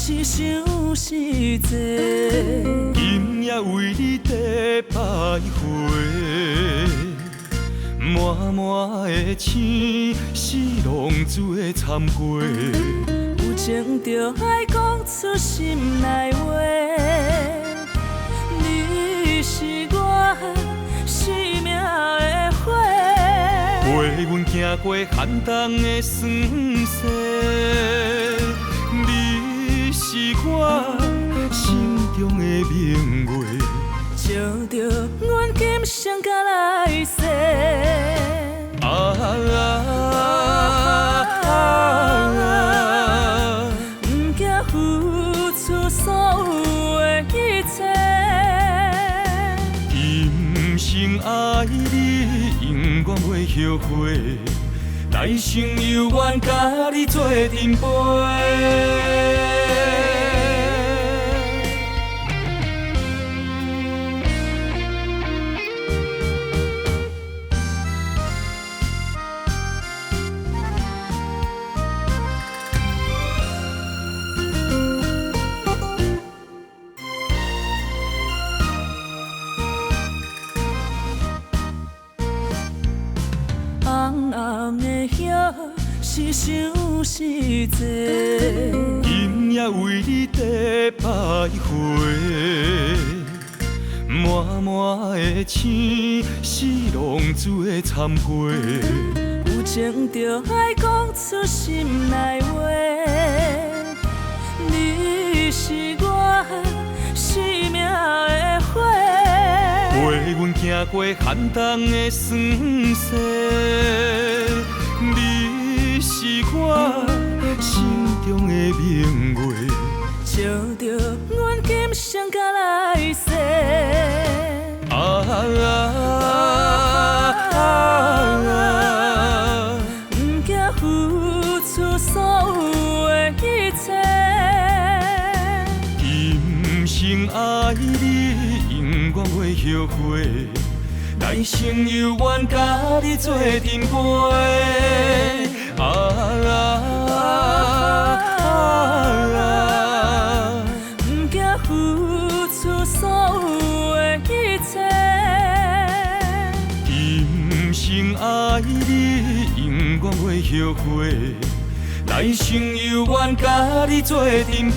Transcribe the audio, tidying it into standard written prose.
是想是多，今夜为你地徘徊，满满的青是浪珠的参过。有情就爱讲出心内话，你是我生命的花，陪阮行过寒冬的酸涩，你是我心中的明月，照着阮今生甲来世。不惊付出所有的一切，今生爱你，永远袂后悔。来生有缘，甲你做阵陪。红红的叶是想是多，今夜为你地徘徊，满满的青是浪珠的参过。有情就爱讲出心内话，你是我生命的花，陪阮行过寒冬的酸涩，你是我心中的明月，照着阮今生甲来世。不惊付出所有的一切，今生爱你，永远袂后悔。来生有缘，甲你做阵陪。不惊付出所有的一切，今生爱你，永远袂后悔。来生有缘，甲你做阵陪。